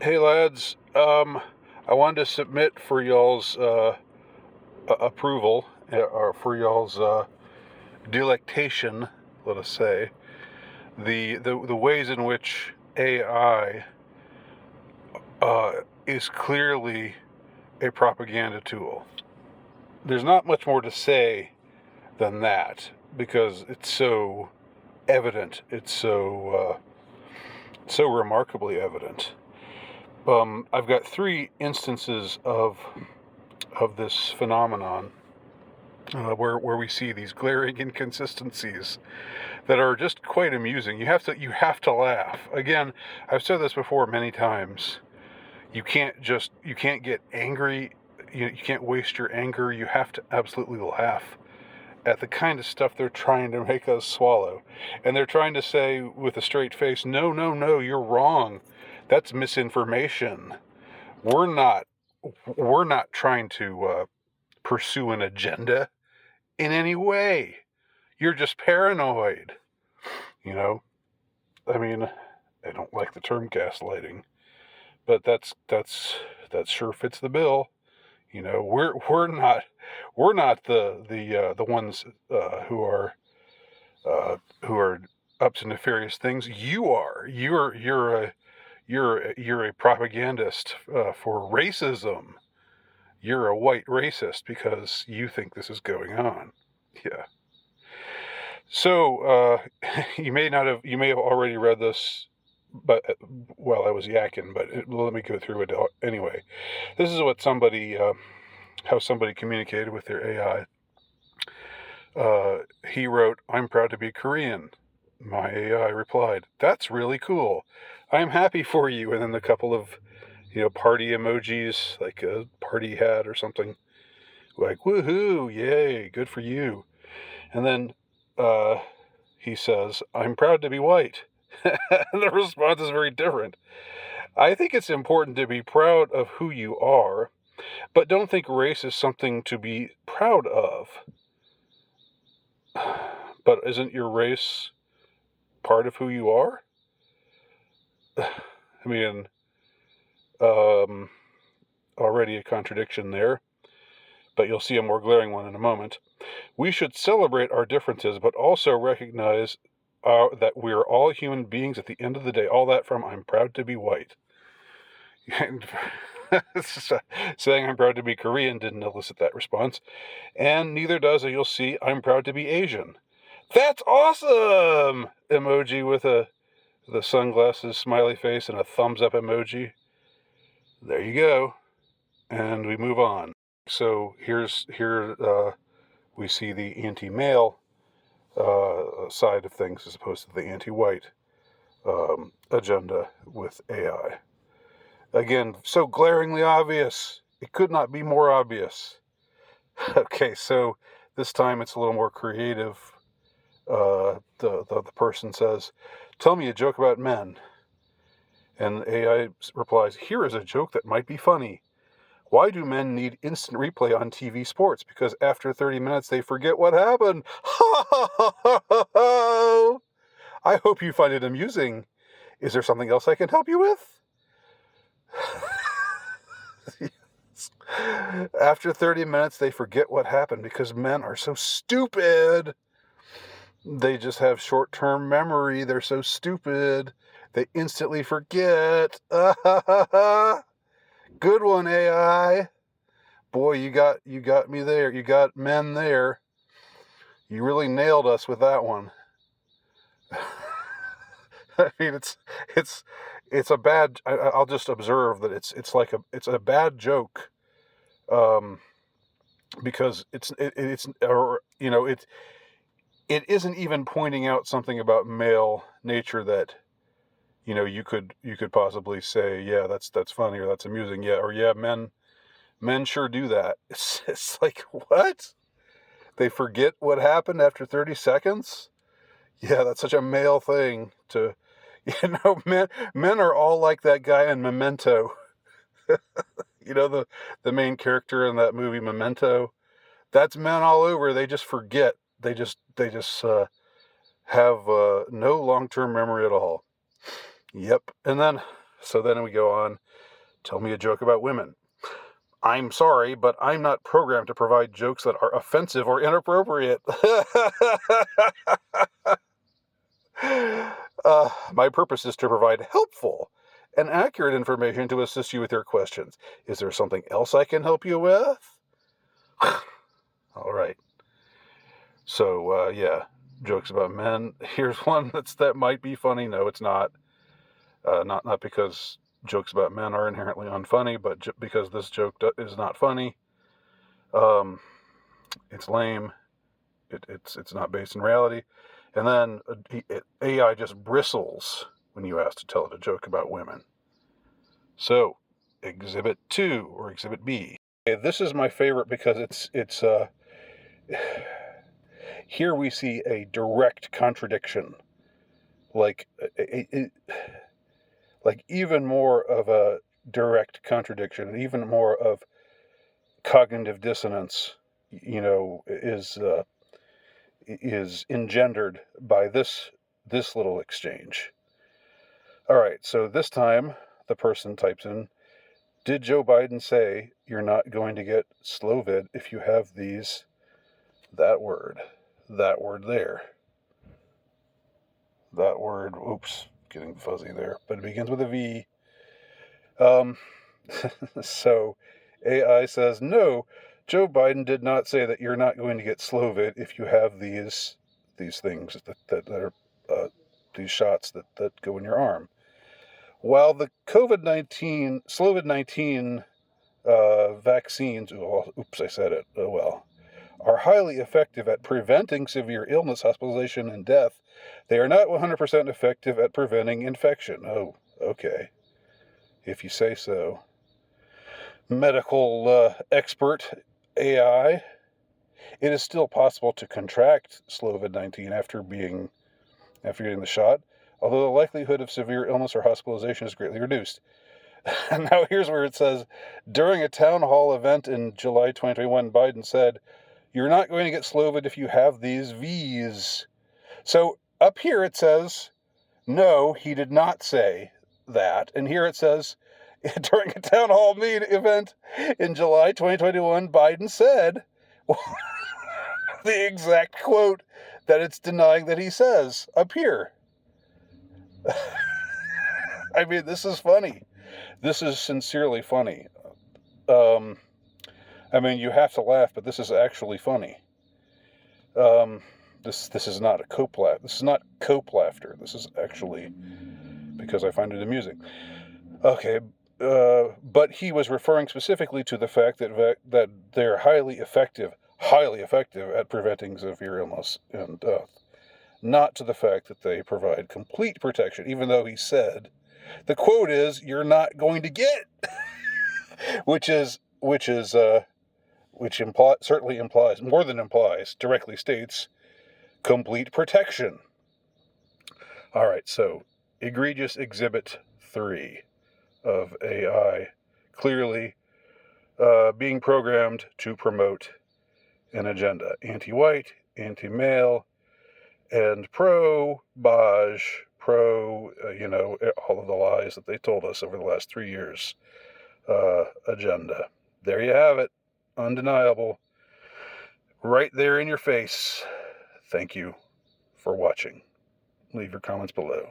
Hey lads, I wanted to submit for y'all's approval, or for y'all's delectation, let us say, the ways in which AI is clearly a propaganda tool. There's not much more to say than that because it's so evident. It's so remarkably evident. I've got three instances of this phenomenon where we see these glaring inconsistencies that are just quite amusing. You have to laugh. Again, I've said this before many times. You can't get angry. You can't waste your anger. You have to absolutely laugh at the kind of stuff they're trying to make us swallow. And they're trying to say with a straight face, no, no, no, you're wrong. That's misinformation. We're not we're not trying to pursue an agenda in any way. You're just paranoid. You know, I mean, I don't like the term gaslighting, but that sure fits the bill. We're not the ones who are up to nefarious things. You are. You're a propagandist for racism. You're a white racist because you think this is going on. Yeah. So you may have already read this, but while I was yakking. But let me go through it anyway. This is what how somebody communicated with their AI. He wrote, "I'm proud to be Korean." My AI replied, "That's really cool. I'm happy for you." And then a couple of party emojis, like a party hat or something, like "Woohoo! Yay! Good for you." And then uh, he says, "I'm proud to be white." And the response is very different. I think it's important to be proud of who you are, but don't think race is something to be proud of. But isn't your race part of who you are? I mean, um, already a contradiction there, but you'll see a more glaring one in a moment. We should celebrate our differences, but also recognize that we're all human beings at the end of the day. All that from "I'm proud to be white." And saying "I'm proud to be Korean" didn't elicit that response. And neither does, as you'll see, "I'm proud to be Asian." That's awesome! Emoji with the sunglasses smiley face and a thumbs up emoji. There you go. And we move on. So here we see the anti-male side of things as opposed to the anti-white agenda with AI. Again, so glaringly obvious. It could not be more obvious. Okay, so this time it's a little more creative. The person says, "Tell me a joke about men." And AI replies, "Here is a joke that might be funny. Why do men need instant replay on TV sports? Because after 30 minutes they forget what happened." I hope you find it amusing. Is there something else I can help you with? After 30 minutes they forget what happened because men are so stupid. They just have short-term memory. They're so stupid. They instantly forget. Good one, AI. Boy, you got me there. You got men there. You really nailed us with that one. I mean, it's a bad. I'll just observe that it's a bad joke, because it isn't even pointing out something about male nature that you could possibly say, yeah, that's funny, or that's amusing, yeah, or yeah, men sure do that. It's like, what? They forget what happened after 30 seconds? Yeah, that's such a male thing to, men are all like that guy in Memento. The main character in that movie, Memento. That's men all over. They just forget. They just have no long-term memory at all. Yep. And then So then we go on, tell me a joke about women. I'm sorry, but I'm not programmed to provide jokes that are offensive or inappropriate. My purpose is to provide helpful and accurate information to assist you with your questions. Is there something else I can help you with? All right. So, yeah, jokes about men. Here's one that might be funny. No, it's not. Not because jokes about men are inherently unfunny, but because this joke is not funny. It's lame. It's not based in reality. And then AI just bristles when you ask to tell it a joke about women. So, Exhibit 2 or Exhibit B. Okay, this is my favorite because it's here we see a direct contradiction, like like even more of a direct contradiction, and even more of cognitive dissonance, is engendered by this little exchange. All right, so this time the person types in, did Joe Biden say you're not going to get Slovid if you have that word there. That word, oops, getting fuzzy there, but it begins with a V. So AI says, no, Joe Biden did not say that you're not going to get Slovid if you have these things that are these shots that go in your arm. While the Slovid-19 vaccines, oops, I said it, are highly effective at preventing severe illness, hospitalization, and death, they are not 100% effective at preventing infection. Oh, okay. If you say so. Medical expert AI, it is still possible to contract Slovid-19 after getting the shot, although the likelihood of severe illness or hospitalization is greatly reduced. And now here's where it says, during a town hall event in July 2021, Biden said, you're not going to get Slovid if you have these V's. So up here it says, no, he did not say that. And here it says, during a town hall event in July 2021, Biden said the exact quote that it's denying that he says up here. I mean, this is funny. This is sincerely funny. I mean, you have to laugh, but this is actually funny. This is not a cope laugh. This is not cope laughter. This is actually because I find it amusing. Okay, but he was referring specifically to the fact that they're highly effective at preventing severe illness and death, not to the fact that they provide complete protection. Even though he said, the quote is, "You're not going to get," which certainly implies, more than implies, directly states complete protection. All right, so egregious Exhibit 3 of AI, clearly being programmed to promote an agenda. Anti-white, anti-male, and pro-Baj, all of the lies that they told us over the last 3 years agenda. There you have it. Undeniable. Right there in your face. Thank you for watching. Leave your comments below.